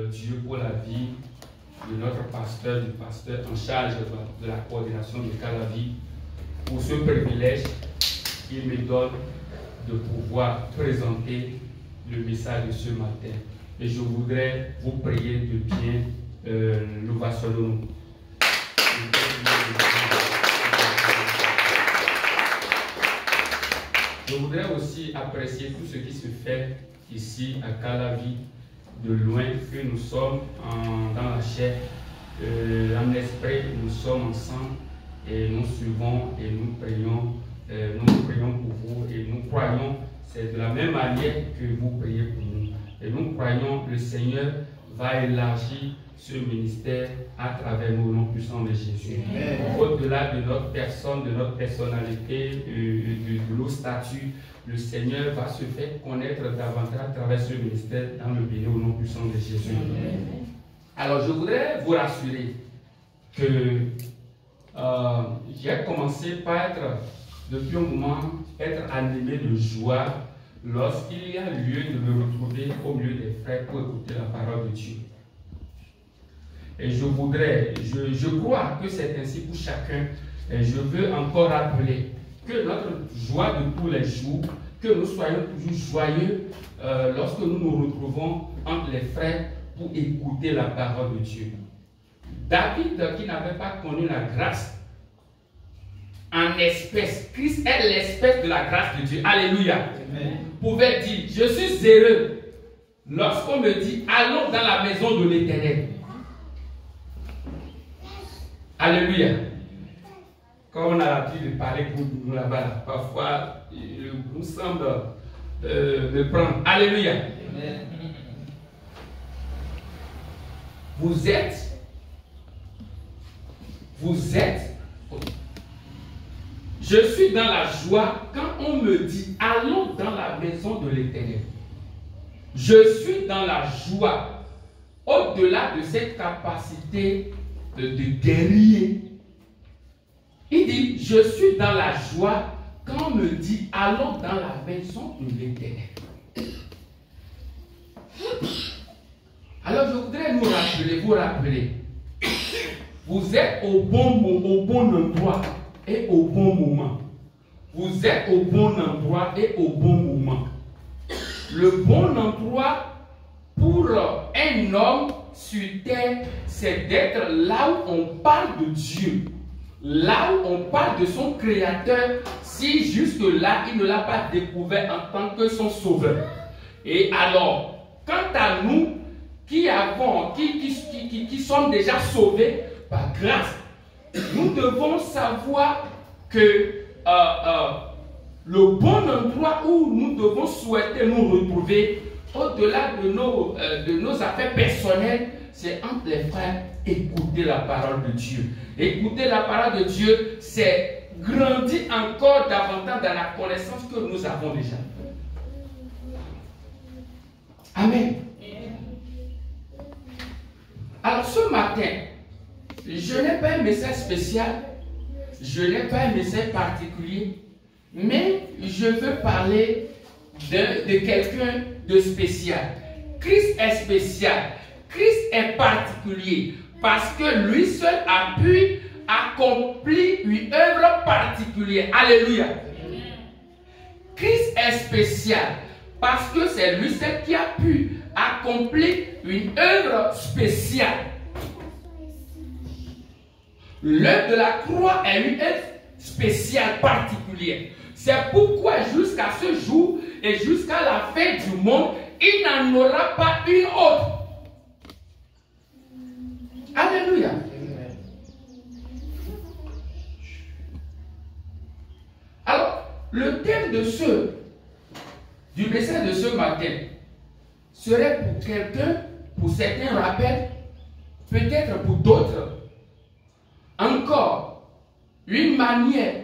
Dieu pour la vie de notre pasteur, du pasteur en charge de la coordination de Calavi, pour ce privilège qu'il me donne de pouvoir présenter le message de ce matin. Et je voudrais vous prier de bien l'ovation. Je voudrais aussi apprécier tout ce qui se fait ici à Calavi, de loin, que nous sommes dans la chair, en esprit, nous sommes ensemble et nous suivons et nous prions pour vous et nous croyons, c'est de la même manière que vous priez pour nous. Et nous croyons que le Seigneur va élargir ce ministère à travers nous, au nom puissant de Jésus. Au-delà de notre personne, de notre personnalité, de nos statuts, le Seigneur va se faire connaître davantage à travers ce ministère dans le béni au nom puissant de Jésus. Alors je voudrais vous rassurer que j'ai commencé par depuis un moment, être animé de joie lorsqu'il y a lieu de me retrouver au milieu des frères pour écouter la parole de Dieu. Et je crois que c'est ainsi pour chacun. Et je veux encore rappeler que notre joie de tous les jours, que nous soyons toujours joyeux lorsque nous nous retrouvons entre les frères pour écouter la parole de Dieu. David, qui n'avait pas connu la grâce en espèce, Christ est l'espèce de la grâce de Dieu. Alléluia. Amen. Pouvait dire, je suis heureux lorsqu'on me dit, allons dans la maison de l'Éternel. Alléluia. Comme on a l'habitude de parler pour nous là-bas, parfois le goût semble me prendre. Alléluia. Amen. Vous êtes, je suis dans la joie quand on me dit, allons dans la maison de l'Éternel. Je suis dans la joie, au-delà de cette capacité de guerrier. Il dit, je suis dans la joie quand on me dit, allons dans la maison de l'Éternel. Alors je voudrais vous rappeler, vous êtes au bon endroit et au bon moment. Vous êtes au bon endroit et au bon moment. Le bon endroit pour un homme sur terre, c'est d'être là où on parle de Dieu. Là où on parle de son Créateur, si jusque-là, il ne l'a pas découvert en tant que son sauveur. Et alors, quant à nous, qui sommes déjà sauvés par grâce, nous devons savoir que le bon endroit où nous devons souhaiter nous retrouver, au-delà de nos affaires personnelles, c'est entre les frères, écouter la parole de Dieu. Écouter la parole de Dieu, c'est grandir encore davantage dans la connaissance que nous avons déjà. Amen. Alors ce matin, je n'ai pas un message spécial, je n'ai pas un message particulier, mais je veux parler de quelqu'un de spécial. Christ est spécial, Christ est particulier, parce que lui seul a pu accomplir une œuvre particulière. Alléluia. Christ est spécial, parce que c'est lui seul qui a pu accomplir une œuvre spéciale. L'œuvre de la croix est une œuvre spéciale, particulière. C'est pourquoi jusqu'à ce jour et jusqu'à la fin du monde, il n'en aura pas une autre. Alléluia. Alors, le thème du message de ce matin serait pour quelqu'un, pour certains rappels, peut-être pour d'autres, encore une manière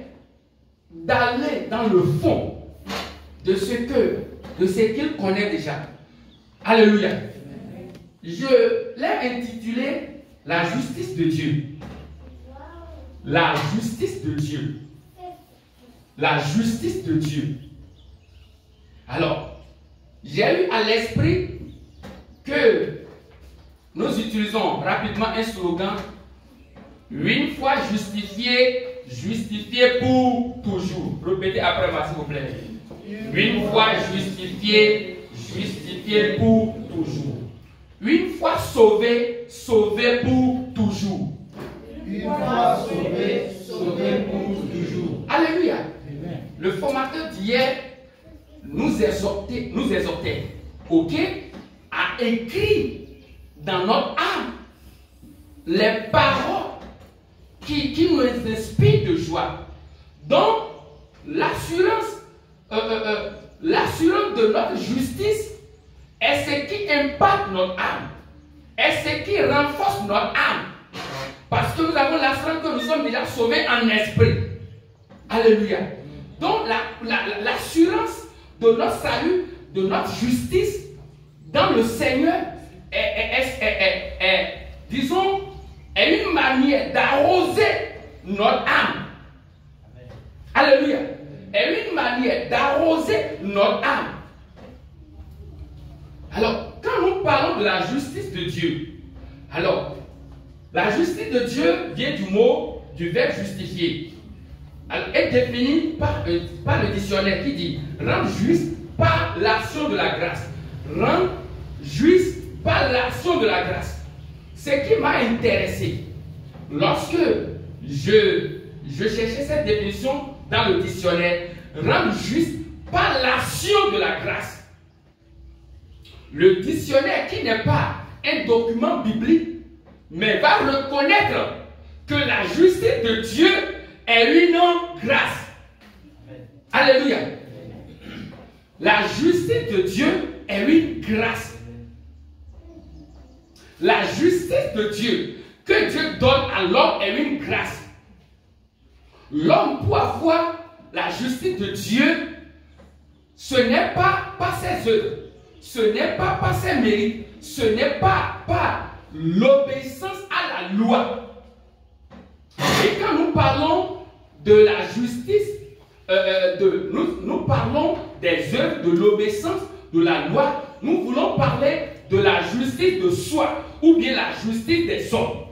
d'aller dans le fond de ce qu'il connaît déjà. Alléluia. Je l'ai intitulé la justice de Dieu. La justice de Dieu. La justice de Dieu. Alors, j'ai eu à l'esprit que nous utilisons rapidement un slogan. Une fois justifié, justifié pour toujours. Répétez après moi s'il vous plaît. Une fois justifié, justifié pour toujours. Une fois sauvé, sauvé pour toujours. Une fois sauvé, sauvé pour toujours. Alléluia. Le formateur d'hier nous exhortait, ok, à écrire dans notre âme les paroles qui nous inspirent de joie. Donc, l'assurance de notre justice est ce qui impacte notre âme, est ce qui renforce notre âme. Parce que nous avons l'assurance que nous sommes déjà sauvés en esprit. Alléluia. Donc, l'assurance de notre salut, de notre justice dans le Seigneur disons, est une manière d'arroser notre âme. Alléluia. Est une manière d'arroser notre âme. Alors, quand nous parlons de la justice de Dieu, alors, la justice de Dieu vient du verbe justifier. Elle est définie par le dictionnaire qui dit rendre juste par l'action de la grâce. Rendre juste par l'action de la grâce. Ce qui m'a intéressé, lorsque je cherchais cette définition dans le dictionnaire, rendre juste par l'action de la grâce. Le dictionnaire, qui n'est pas un document biblique, mais va reconnaître que la justice de Dieu est une grâce. Alléluia. La justice de Dieu est une grâce. La justice de Dieu que Dieu donne à l'homme est une grâce. L'homme, pour avoir la justice de Dieu, ce n'est pas par ses œuvres, ce n'est pas par ses mérites, ce n'est pas par l'obéissance à la loi. Et quand nous parlons de la justice, nous parlons des œuvres, de l'obéissance, de la loi, nous voulons parler de la justice de soi ou bien la justice des hommes.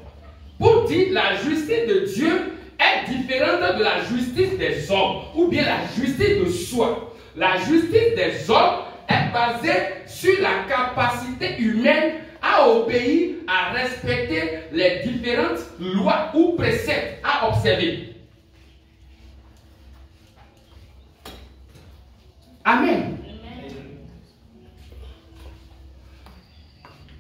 Pour dire la justice de Dieu est différente de la justice des hommes ou bien la justice de soi. La justice des hommes est basée sur la capacité humaine à obéir, à respecter les différentes lois ou préceptes à observer. Amen.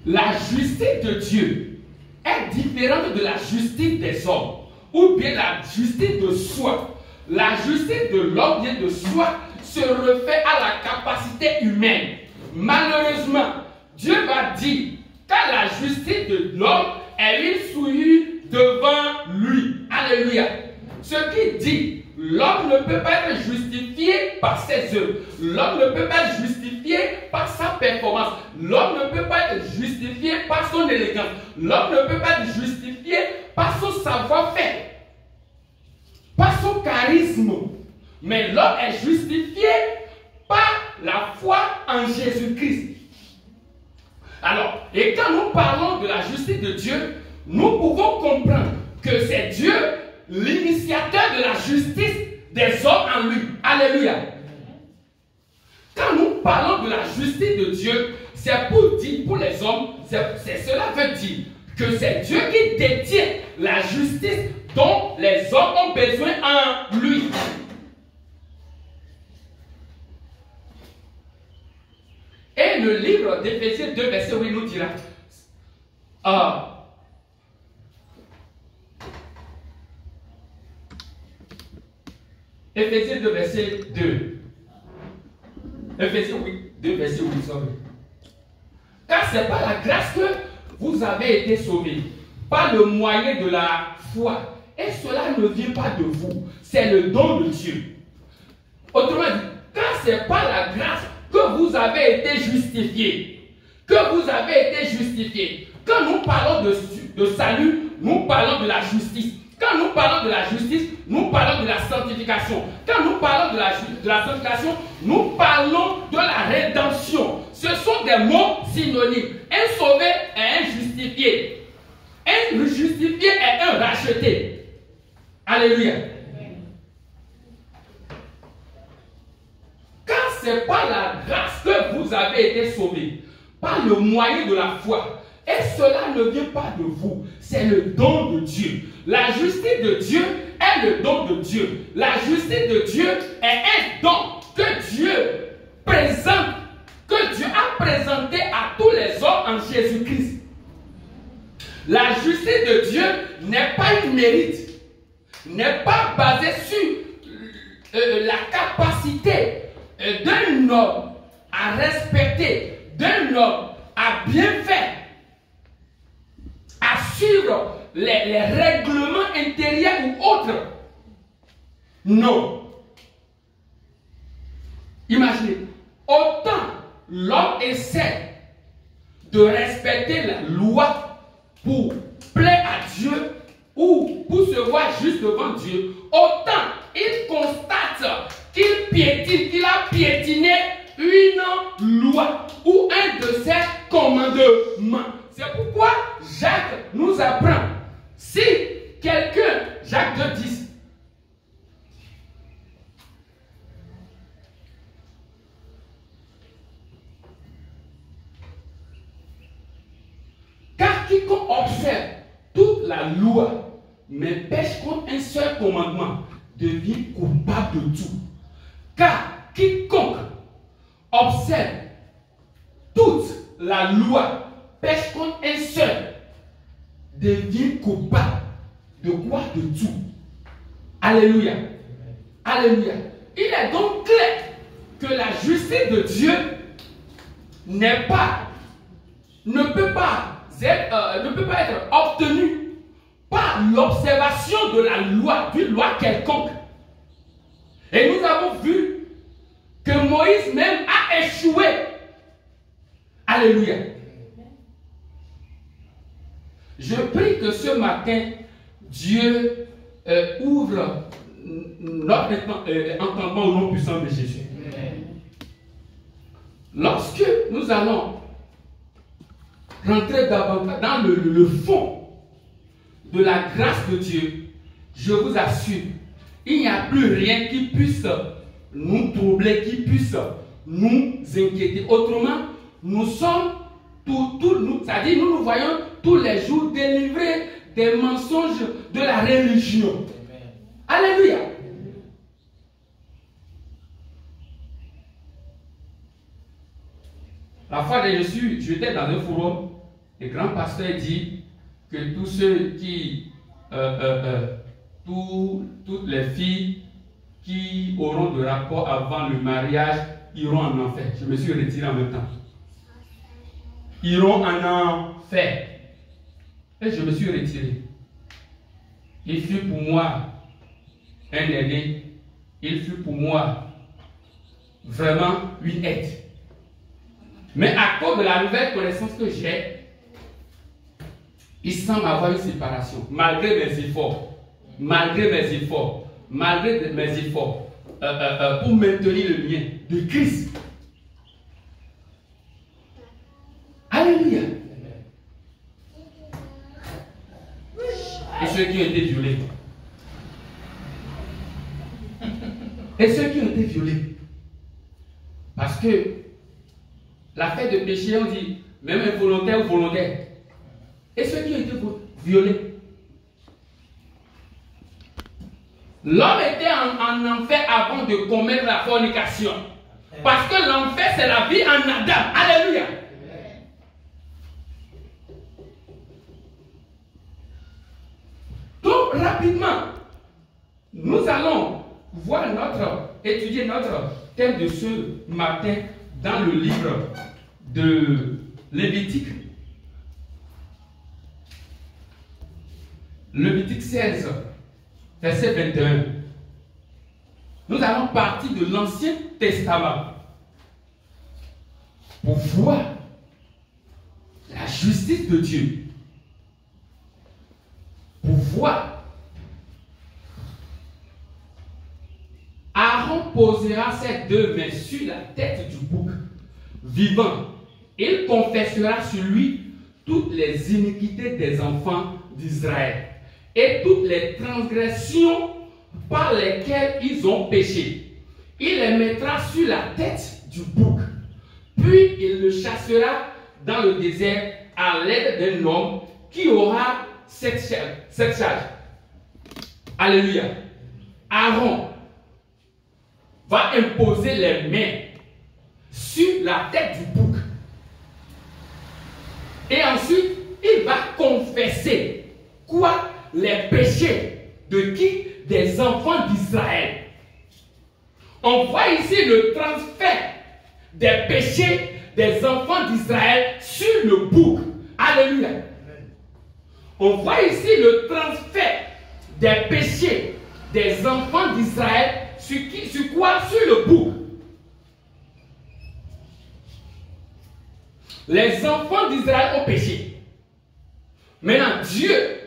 La justice de Dieu est différente de la justice des hommes ou bien la justice de soi. La justice de l'homme bien de soi se refait à la capacité humaine. Malheureusement, Dieu va dire que la justice de l'homme est une souillure devant lui. Alléluia. Ce qui dit, l'homme ne peut pas être justifié par ses œuvres. L'homme ne peut pas être justifié par sa performance. L'homme ne peut pas être justifié par son élégance. L'homme ne peut pas être justifié par son savoir-faire, par son charisme. Mais l'homme est justifié par la foi en Jésus-Christ. Alors, et quand nous parlons de la justice de Dieu, nous pouvons comprendre que c'est Dieu l'initiateur de la justice des hommes en lui. Alléluia. Quand nous parlons de la justice de Dieu, c'est pour dire, pour les hommes, cela veut dire que c'est Dieu qui détient la justice dont les hommes ont besoin en lui. Et le livre d'Éphésiens 2, verset 8 nous dira Éphésiens 2, verset 2. Éphésiens 2, verset 8, sorry. Car c'est par la grâce que vous avez été sauvés, par le moyen de la foi. Et cela ne vient pas de vous, c'est le don de Dieu. Autrement dit, car c'est par la grâce que vous avez été justifiés. Que vous avez été justifiés. Quand nous parlons de salut, nous parlons de la justice. Quand nous parlons de la justice, nous parlons de la sanctification. Quand nous parlons de la sanctification, nous parlons de la rédemption. Ce sont des mots synonymes. Un sauvé et un justifié justifié. Un justifié est un racheté. Alléluia. Car c'est par la grâce que vous avez été sauvés, par le moyen de la foi. Et cela ne vient pas de vous, c'est le don de Dieu. La justice de Dieu est le don de Dieu. La justice de Dieu est un don que Dieu présente, que Dieu a présenté à tous les hommes en Jésus-Christ. La justice de Dieu n'est pas une mérite, n'est pas basée sur la capacité d'un homme à respecter, d'un homme à bien faire, à suivre les règlements intérieurs ou autres. Non. Imaginez, autant l'homme essaie de respecter la loi pour plaire à Dieu ou pour se voir juste devant Dieu, autant il constate qu'il piétine, qu'il a piétiné une loi ou un de ses commandements. C'est pourquoi Jacques nous apprend, si quelqu'un, Jacques 2,10, car quiconque observe toute la loi, mais pêche contre un seul commandement, devient coupable de tout. Car quiconque observe toute la loi, pêche contre un seul, devient coupable de quoi? De tout. Alléluia. Alléluia. Il est donc clair que la justice de Dieu ne peut pas être obtenue par l'observation de la loi, d'une loi quelconque. Et nous avons vu que Moïse même a échoué. Alléluia. Je prie que ce matin, Dieu ouvre notre entendement au nom puissant de Jésus. Lorsque nous allons rentrer davantage dans le fond de la grâce de Dieu, je vous assure, il n'y a plus rien qui puisse nous troubler, qui puisse nous inquiéter. Autrement, nous sommes c'est-à-dire nous voyons tous les jours délivrer des mensonges de la religion. Amen. Alléluia. La fois où j'étais dans un forum, le grand pasteur dit que tous ceux qui, toutes les filles qui auront de rapport avant le mariage iront en enfer. Je me suis retiré en même temps. Iront en enfer. Et je me suis retiré. Il fut pour moi un aîné. Il fut pour moi vraiment une aide. Mais à cause de la nouvelle connaissance que j'ai, il semble avoir une séparation. Malgré mes efforts. Malgré mes efforts. Malgré mes efforts. Pour maintenir le lien de Christ. Alléluia. Et ceux qui ont été violés. Et ceux qui ont été violés. Parce que l'affaire de péché, on dit, même involontaire ou volontaire. Et ceux qui ont été violés. L'homme était en enfer avant de commettre la fornication. Parce que l'enfer, c'est la vie en Adam. Alléluia. Donc, rapidement, nous allons étudier notre thème de ce matin dans le livre de Lévitique. Lévitique 16, verset 21. Nous allons partir de l'Ancien Testament pour voir la justice de Dieu. Pour voir. Aaron posera ses deux mains sur la tête du bouc vivant. Il confessera sur lui toutes les iniquités des enfants d'Israël et toutes les transgressions par lesquelles ils ont péché. Il les mettra sur la tête du bouc, puis il le chassera dans le désert à l'aide d'un homme qui aura cette charge. Alléluia. Aaron va imposer les mains sur la tête du bouc. Et ensuite, il va confesser quoi? Les péchés de qui? Des enfants d'Israël. On voit ici le transfert des péchés des enfants d'Israël sur le bouc. Alléluia. On voit ici le transfert des péchés des enfants d'Israël sur quoi? Sur le bouc. Les enfants d'Israël ont péché. Maintenant, Dieu,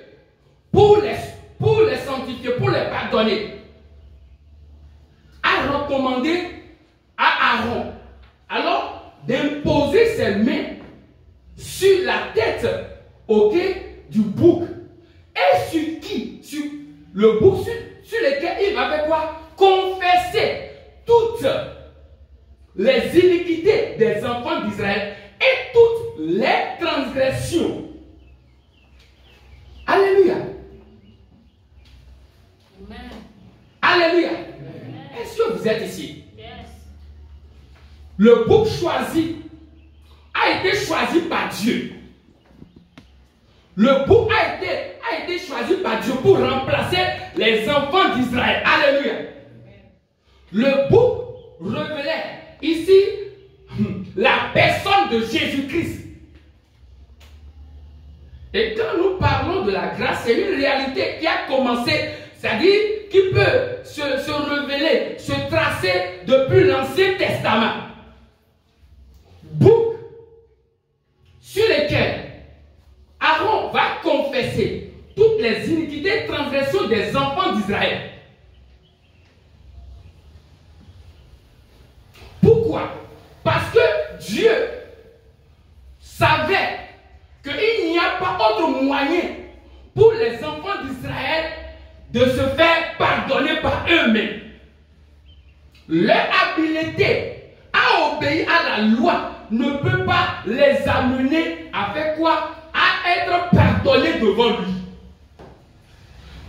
pour les sanctifier, pour les pardonner, a recommandé à Aaron alors d'imposer ses mains sur la tête, ok, du bouc. Et sur qui? Sur le bouc sur lequel il va faire quoi? Confesser toutes les iniquités des enfants d'Israël et toutes les transgressions. Alléluia. Amen. Alléluia. Est-ce que vous êtes ici? Yes. Le bouc choisi a été choisi par Dieu. Le bouc a été choisi par Dieu pour remplacer les enfants d'Israël. Alléluia. Le bouc révélait ici la personne de Jésus-Christ. Et quand nous parlons de la grâce, c'est une réalité qui a commencé, c'est-à-dire qui peut se révéler, se tracer depuis l'Ancien Testament. Bouc sur lesquels Aaron va confesser toutes les iniquités et transgressions des enfants d'Israël. Pourquoi? Parce que Dieu savait qu'il n'y a pas autre moyen pour les enfants d'Israël de se faire pardonner par eux-mêmes. Leur habileté à obéir à la loi ne peut pas les amener à faire quoi? À être pardonnés devant lui.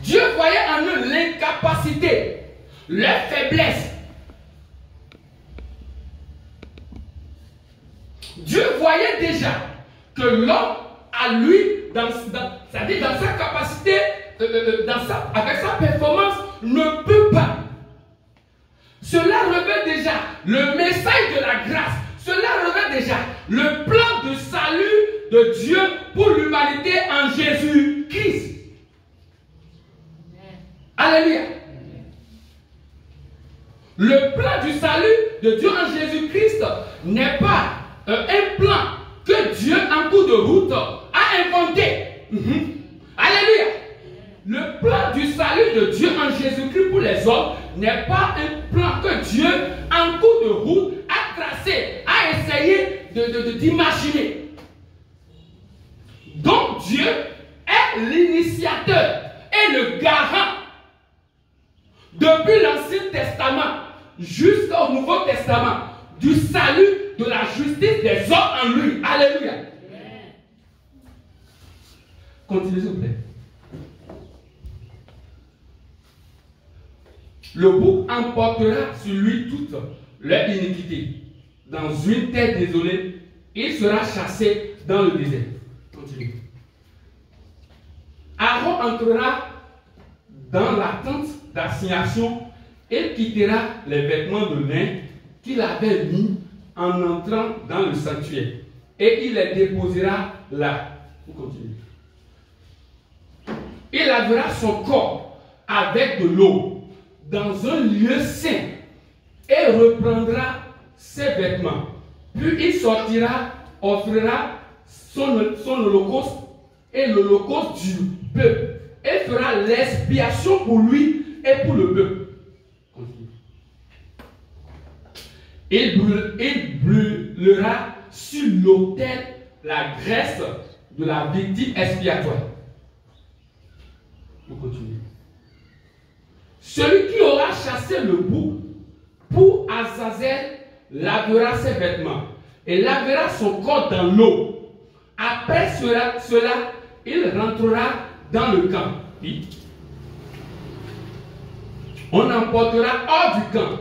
Dieu voyait en eux l'incapacité, leur faiblesse. Dieu voyait déjà que l'homme, à lui, c'est-à-dire dans sa capacité, avec sa performance, ne peut pas. Cela révèle déjà le message de la grâce. Cela révèle déjà le plan de salut de Dieu pour l'humanité en Jésus-Christ. Alléluia. Le plan du salut de Dieu en Jésus-Christ n'est pas un plan que Dieu, en cours de route, a inventé. Alléluia. Le plan du salut de Dieu en Jésus-Christ pour les hommes n'est pas un plan que Dieu, en cours de route, a tracé, a essayé d'imaginer. Donc Dieu est l'initiateur et le garant depuis l'Ancien Testament jusqu'au Nouveau Testament du salut, de la justice des hommes en lui. Alléluia. Continuez s'il vous plaît. Le bouc emportera sur lui toute leur iniquité. Dans une terre désolée, il sera chassé dans le désert. Continue. Aaron entrera dans la tente d'assignation et quittera les vêtements de lin qu'il avait mis en entrant dans le sanctuaire. Et il les déposera là. Vous continuez. Il lavera son corps avec de l'eau dans un lieu saint et reprendra ses vêtements. Puis il sortira, offrira son holocauste et l'holocauste du peuple et fera l'expiation pour lui et pour le peuple. Il brûlera sur l'autel la graisse de la victime expiatoire. On continue. Celui qui aura chassé le bouc pour Azazel lavera ses vêtements et lavera son corps dans l'eau. Après cela, il rentrera dans le camp. Oui. On emportera hors du camp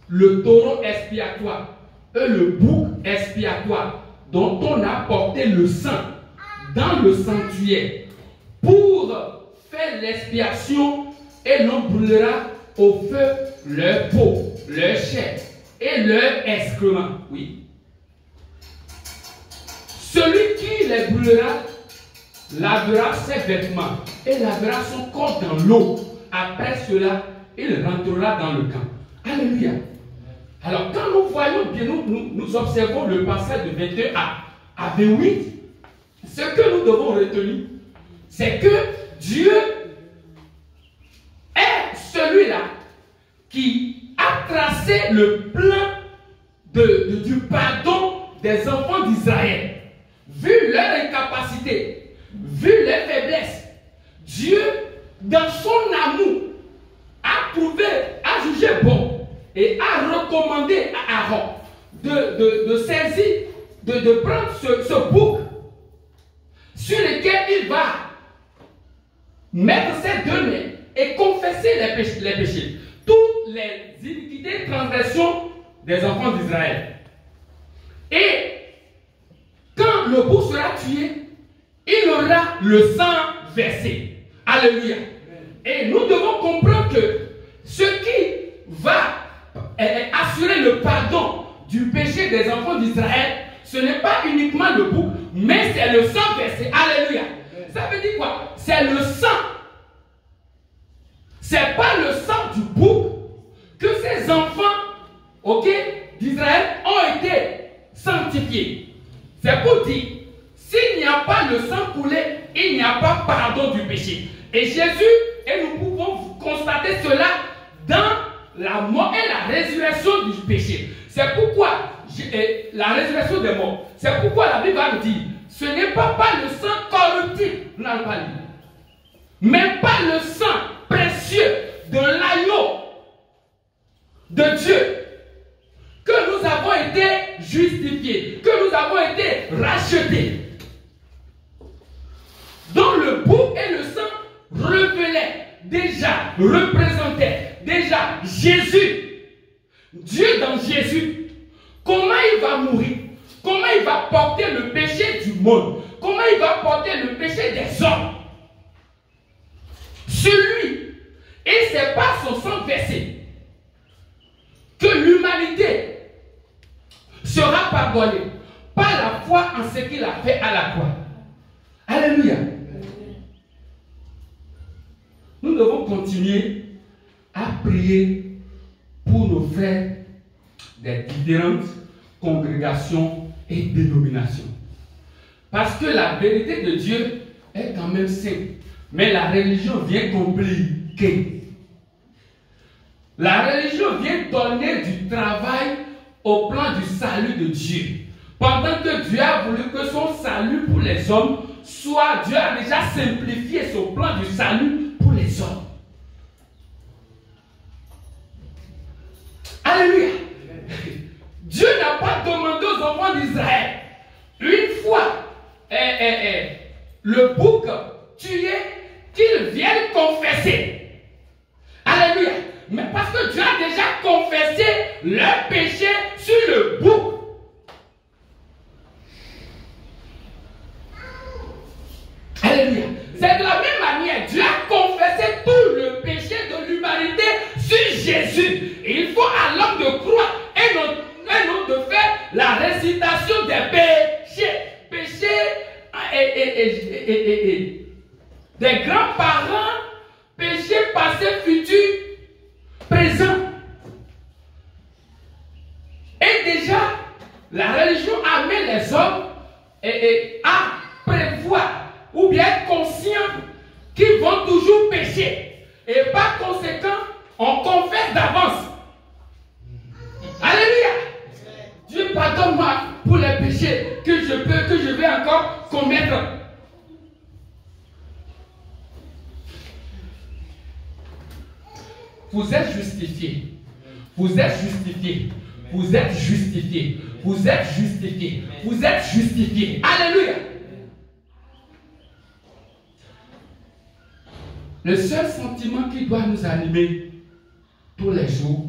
le taureau expiatoire et le bouc expiatoire dont on a porté le sang dans le sanctuaire pour faire l'expiation, et l'on brûlera au feu leur peau, leur chair et leur excrément. Oui. Celui qui les brûlera lavera ses vêtements et lavera son corps dans l'eau. Après cela, il rentrera dans le camp. Alléluia. Alors, quand nous voyons bien, nous observons le passage de 21 à 28, ce que nous devons retenir, c'est que Dieu est celui-là qui a tracé le plan du pardon des enfants d'Israël. Vu leur incapacité, vu leur faiblesse, Dieu, dans son amour, a trouvé, a jugé bon et a recommandé à Aaron de saisir, de prendre ce bouc sur lequel il va mettre ses deux mains et confesser les péchés, toutes les iniquités et transgressions des enfants d'Israël. Et quand le bouc sera tué, il aura le sang versé. Alléluia. Et nous devons comprendre que ce qui va assurer le pardon du péché des enfants d'Israël, ce n'est pas uniquement le bouc, mais c'est le sang versé. Alléluia. Ça veut dire quoi? C'est le sang. C'est pas le sang du bouc que ces enfants, d'Israël ont été sanctifiés. C'est pour dire, s'il n'y a pas le sang coulé, il n'y a pas pardon du péché. Et Jésus, et nous pouvons constater cela dans la mort et la résurrection du péché. C'est pourquoi, la résurrection des morts, c'est pourquoi la Bible va nous dire, ce n'est pas le sang corruptible, nous n'allons pas lire, mais pas le sang précieux de l'agneau de Dieu, que nous avons été justifiés, que nous avons été rachetés, dont le bouc et le sang représentaient déjà Jésus. Dieu dans Jésus, comment il va mourir, comment il va porter le péché du monde, comment il va porter le péché des hommes. Celui, et c'est par son sang versé que l'humanité sera pardonnée par la foi en ce qu'il a fait à la croix. Alléluia. Nous devons continuer à prier pour nos frères des différentes congrégations et dénominations. Parce que la vérité de Dieu est quand même simple. Mais la religion vient compliquer. La religion vient donner du travail au plan du salut de Dieu. Pendant que Dieu a voulu que son salut pour les hommes soit, Dieu a déjà simplifié son plan du salut pour les hommes. Alléluia. Dieu n'a pas demandé aux enfants d'Israël, une fois le bouc tué, qu'ils viennent confesser. Alléluia. Mais parce que Dieu a déjà confessé leur péché sur le bouc. Alléluia. C'est de la même manière, Dieu a confessé tout le péché de l'humanité sur Jésus. Et il faut à l'homme de croire et non de faire la récitation des péchés. Des grands-parents, péchés passés, futurs, présents. Et déjà, la religion amène les hommes à prévoir ou bien être conscients qu'ils vont toujours pécher. Et par conséquent, on confesse d'avance. Alléluia. Dieu pardonne-moi pour les péchés que je vais encore commettre. vous êtes justifiés. Vous êtes justifiés. Vous êtes justifiés. Vous êtes justifiés. Vous êtes justifiés. Alléluia. Le seul sentiment qui doit nous animer tous les jours,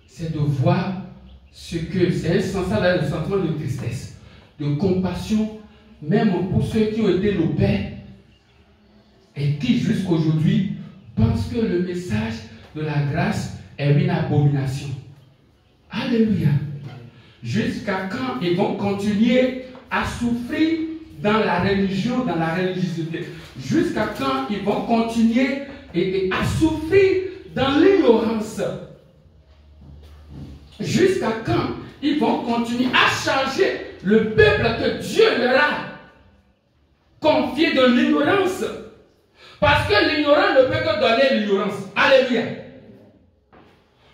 c'est de voir ce que c'est un sentiment de tristesse, de compassion, même pour ceux qui ont été nos pères et qui jusqu'aujourd'hui pensent que le message de la grâce est une abomination. Alléluia. Jusqu'à quand ils vont continuer à souffrir dans la religion, dans la religiosité? Jusqu'à quand ils vont continuer à souffrir dans l'ignorance? Jusqu'à quand ils vont continuer à changer le peuple que Dieu leur a confié de l'ignorance? Parce que l'ignorant ne peut que donner l'ignorance. Alléluia.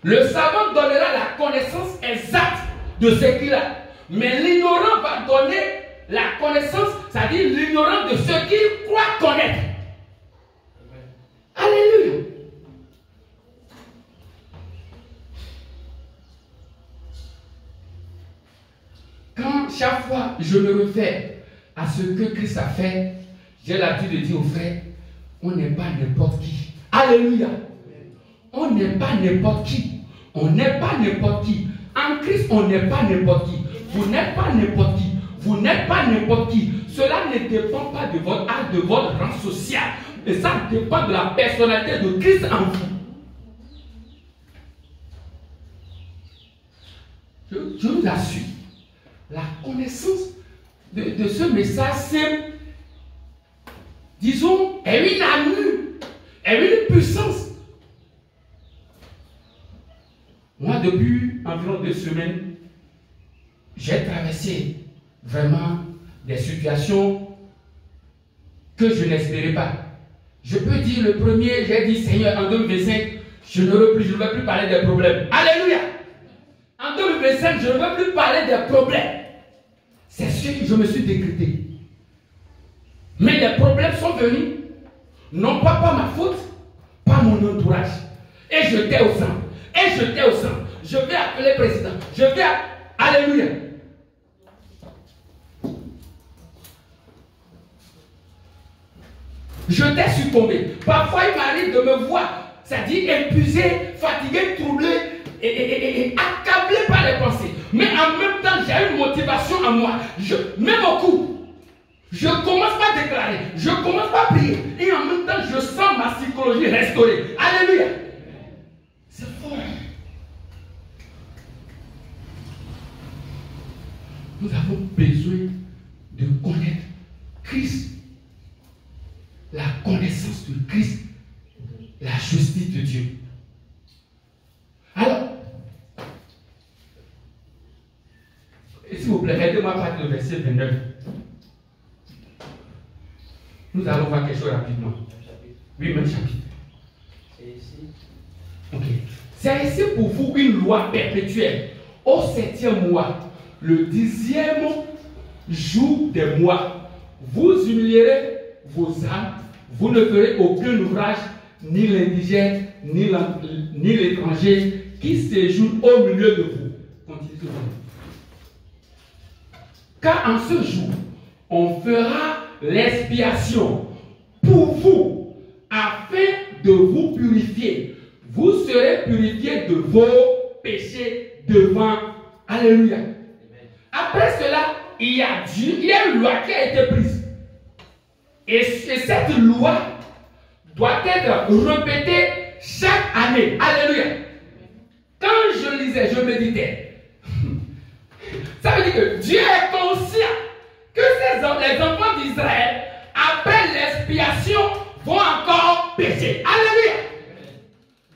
Le savant donnera la connaissance exacte de ce qu'il a. Mais l'ignorant va donner la connaissance, c'est-à-dire l'ignorant de ce qu'il croit connaître. Alléluia. Quand chaque fois je me réfère à ce que Christ a fait, j'ai l'habitude de dire aux frères, on n'est pas n'importe qui. Alléluia. On n'est pas n'importe qui. On n'est pas n'importe qui. En Christ, on n'est pas n'importe qui. Vous n'êtes pas n'importe qui. Vous n'êtes pas n'importe qui. Cela ne dépend pas de votre âge, de votre rang social. Mais ça dépend de la personnalité de Christ en vous. Je vous assure, la connaissance de ce message simple, disons, est une amie, est une puissance. Moi, depuis environ 2 semaines, j'ai traversé vraiment des situations que je n'espérais pas. Je peux dire le premier, j'ai dit Seigneur, en 2025, je ne veux plus parler des problèmes. Alléluia! En 2025, je ne veux plus parler des problèmes. C'est ce que je me suis décrété. Mais les problèmes sont venus, non pas par ma faute, par mon entourage. Et j'étais au sang. Je vais appeler le président. Alléluia. Je t'ai succombé. Parfois, il m'arrive de me voir, c'est-à-dire épuisé, fatigué, troublé et accablé par les pensées. Mais en même temps, j'ai une motivation en moi. Même au coup, je commence pas à déclarer, je commence pas à prier. Et en même temps, je sens ma psychologie restaurée. Alléluia. C'est fort. Nous avons besoin de connaître Christ. La connaissance de Christ. La justice de Dieu. Alors, s'il vous plaît, aidez-moi à partir du verset 29. Nous allons voir quelque chose rapidement. Oui, même chapitre. C'est ici. Ok. C'est ici pour vous une loi perpétuelle. Au 7e mois, le 10e jour des mois, vous humilierez vos âmes, vous ne ferez aucun ouvrage, ni l'indigène, ni l'étranger qui séjourne au milieu de vous. Continuez. Car en ce jour, on fera l'expiation pour vous, afin de vous purifier. Vous serez purifiés de vos péchés devant. Alléluia. Après cela, il y a une loi qui a été prise. Et cette loi doit être répétée chaque année. Alléluia. Quand je lisais, je méditais. Ça veut dire que Dieu est conscient que les enfants d'Israël, après l'expiation, vont encore pécher. Alléluia.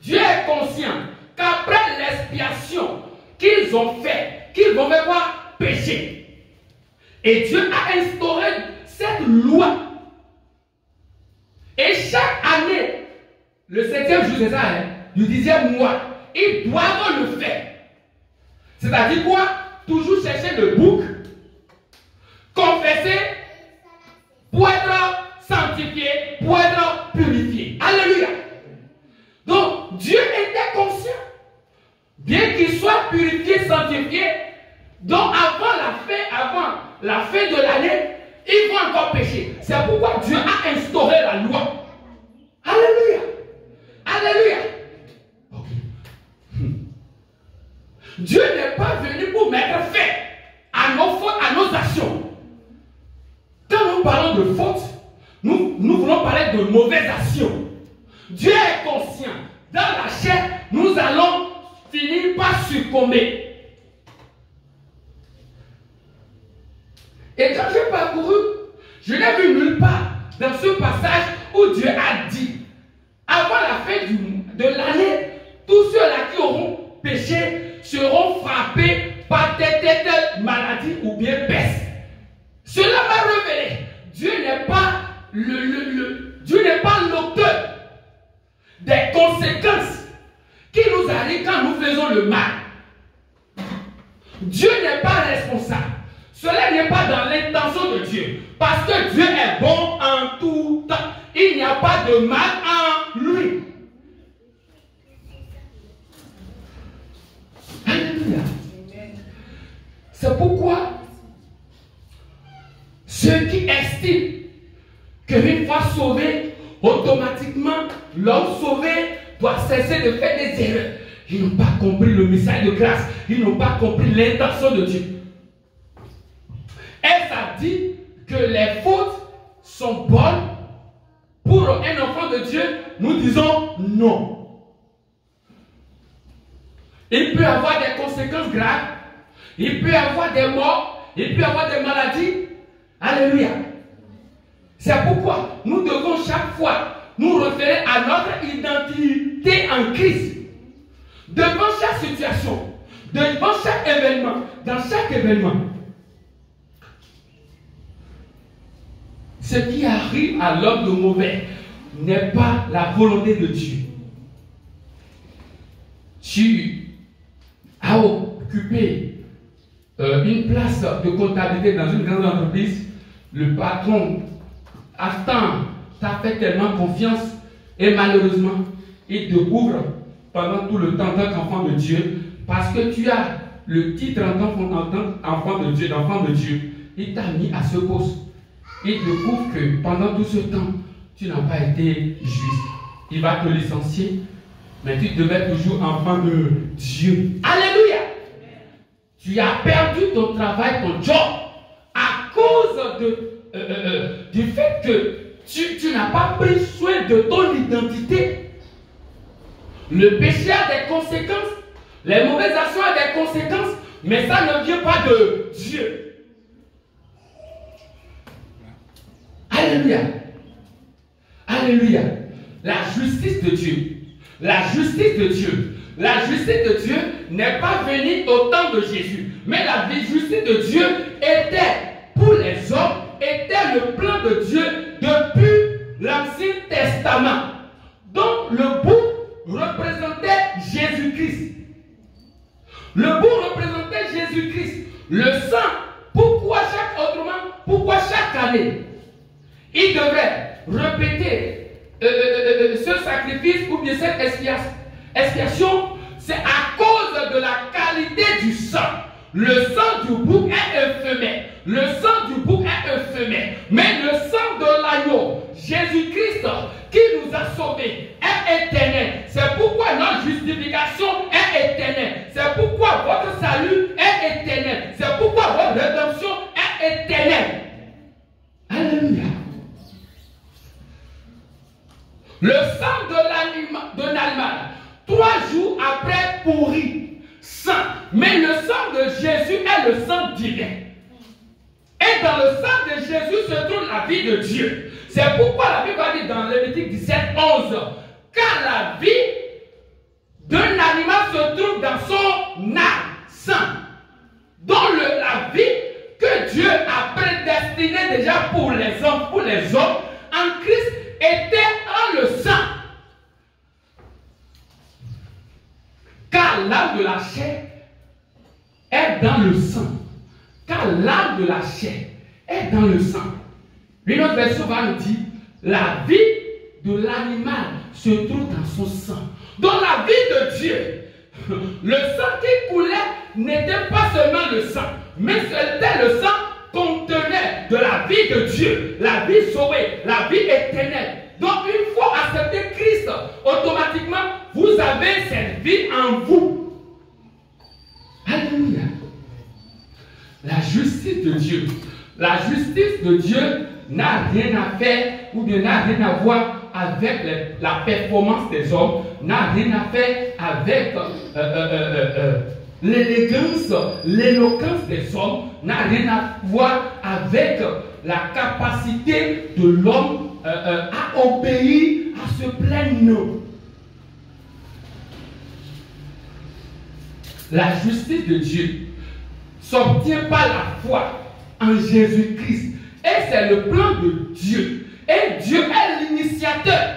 Dieu est conscient qu'après l'expiation qu'ils ont fait, qu'ils vont faire quoi? Pécher. Et Dieu a instauré cette loi. Et chaque année, le 7e jour, c'est ça, hein, du 10e mois, ils doivent le faire. C'est-à-dire quoi? Toujours chercher le bouc, confesser, pour être sanctifié, pour être purifié. Alléluia. Donc, Dieu était sanctifiés, dont avant la fin de l'année, ils vont encore pécher. C'est pourquoi Dieu a instauré la loi. Alléluia. Alléluia. Okay. Dieu n'est pas venu pour mettre fin à nos fautes, à nos actions. Quand nous parlons de fautes, nous voulons parler de mauvaises actions. Dieu est conscient. Dans la chair, nous allons finir par succomber. Et quand j'ai parcouru, je n'ai vu nulle part dans ce passage où Dieu a dit, avant la fin de l'année, tous ceux-là qui auront péché seront frappés par telle maladie ou bien peste. Cela m'a révélé. Dieu n'est pas l'auteur des conséquences qui nous arrivent quand nous faisons le mal. Dieu n'est pas responsable. Cela n'est pas dans l'intention de Dieu. Parce que Dieu est bon en tout temps. Il n'y a pas de mal en lui. Alléluia. C'est pourquoi ceux qui estiment qu'une fois sauvé, automatiquement, l'homme sauvé doit cesser de faire des erreurs. Ils n'ont pas compris le message de grâce. Ils n'ont pas compris l'intention de Dieu. Elle a dit que les fautes sont bonnes pour un enfant de Dieu. Nous disons non. Il peut y avoir des conséquences graves. Il peut y avoir des morts. Il peut y avoir des maladies. Alléluia. C'est pourquoi nous devons chaque fois nous référer à notre identité en Christ. Devant chaque situation, devant chaque événement, dans chaque événement. Ce qui arrive à l'homme de mauvais n'est pas la volonté de Dieu. Tu as occupé une place de comptabilité dans une grande entreprise. Le patron t'a fait tellement confiance et malheureusement, il te couvre pendant tout le temps en tant qu'enfant de Dieu parce que tu as le titre en tant qu'enfant de Dieu, d'enfant de Dieu. Il t'a mis à ce poste. Il découvre que pendant tout ce temps, tu n'as pas été juste. Il va te licencier, mais tu devais toujours enfant de Dieu. Alléluia! Tu as perdu ton travail, ton job, à cause du fait que tu n'as pas pris soin de ton identité. Le péché a des conséquences, les mauvaises actions ont des conséquences, mais ça ne vient pas de Dieu. Alléluia. Alléluia. La justice de Dieu. La justice de Dieu. La justice de Dieu n'est pas venue au temps de Jésus. Mais la justice de Dieu était pour les hommes, était le plan de Dieu depuis l'Ancien Testament. Donc le bouc représentait Jésus-Christ. Le bouc représentait Jésus-Christ. Le sang, pourquoi chaque année il devrait répéter ce sacrifice ou bien cette expiation, c'est à cause de la qualité du sang. Le sang du bouc est éphémère. Le sang du bouc est éphémère. Mais le sang de l'agneau, Jésus-Christ, qui nous a sauvés, est éternel. C'est pourquoi notre justification est éternelle. C'est pourquoi votre salut est éternel. C'est pourquoi votre rédemption est éternelle. Alléluia. Le sang de l'animal, 3 jours après pourri, saint. Mais le sang de Jésus est le sang divin. Et dans le sang de Jésus se trouve la vie de Dieu. C'est pourquoi la Bible va dire dans Lévitique 17, 11, car la vie d'un animal se trouve dans son âme saint. Dans la vie que Dieu a prédestinée déjà pour les hommes, en Christ, était en le sang. Car l'âme de la chair est dans le sang. Car l'âme de la chair est dans le sang. Une autre version va nous dire, la vie de l'animal se trouve dans son sang. Dans la vie de Dieu, le sang qui coulait n'était pas seulement le sang, mais c'était le sang contenait de la vie de Dieu, la vie sauvée, la vie éternelle. Donc une fois accepté Christ, automatiquement, vous avez cette vie en vous. Alléluia. La justice de Dieu. La justice de Dieu n'a rien à faire ou bien n'a rien à voir avec la performance des hommes, n'a rien à faire avec l'élégance, l'éloquence des hommes, n'a rien à voir avec la capacité de l'homme à obéir, à se plaindre. La justice de Dieu s'obtient par la foi en Jésus-Christ. Et c'est le plan de Dieu. Et Dieu est l'initiateur.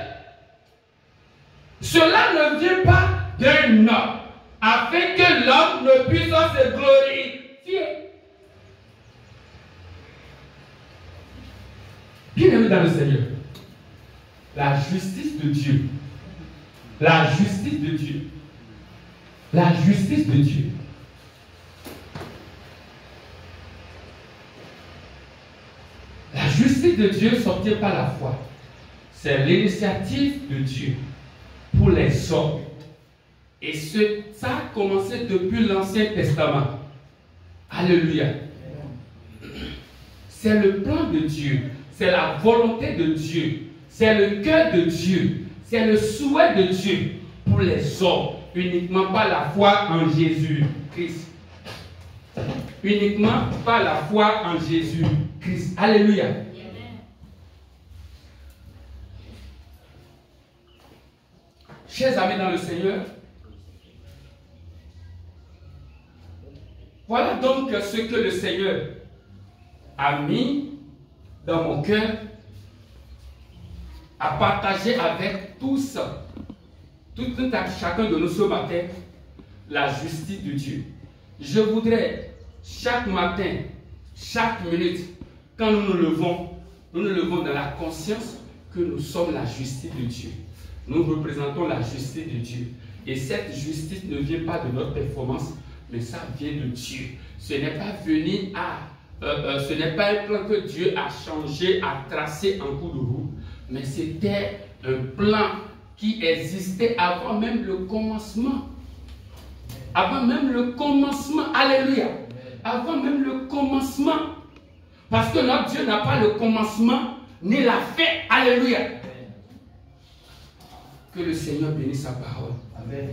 Cela ne vient pas d'un homme, afin que l'homme ne puisse se glorifier. Bien-aimé dans le Seigneur, la justice de Dieu, la justice de Dieu, la justice de Dieu. La justice de Dieu s'obtient par la foi. C'est l'initiative de Dieu pour les hommes. Et ça a commencé depuis l'Ancien Testament. Alléluia. C'est le plan de Dieu. C'est la volonté de Dieu. C'est le cœur de Dieu. C'est le souhait de Dieu pour les hommes. Uniquement par la foi en Jésus-Christ. Uniquement par la foi en Jésus-Christ. Alléluia. Chers amis dans le Seigneur, voilà donc ce que le Seigneur a mis dans mon cœur à partager avec tous, chacun de nous ce matin, la justice de Dieu. Je voudrais chaque matin, chaque minute, quand nous nous levons dans la conscience que nous sommes la justice de Dieu. Nous représentons la justice de Dieu. Et cette justice ne vient pas de notre performance, mais ça vient de Dieu. Ce n'est pas venu ce n'est pas un plan que Dieu a changé, a tracé en cours de route, mais c'était un plan qui existait avant même le commencement. Avant même le commencement. Alléluia. Avant même le commencement. Parce que notre Dieu n'a pas le commencement ni la fin. Alléluia. Que le Seigneur bénisse sa parole. Amen.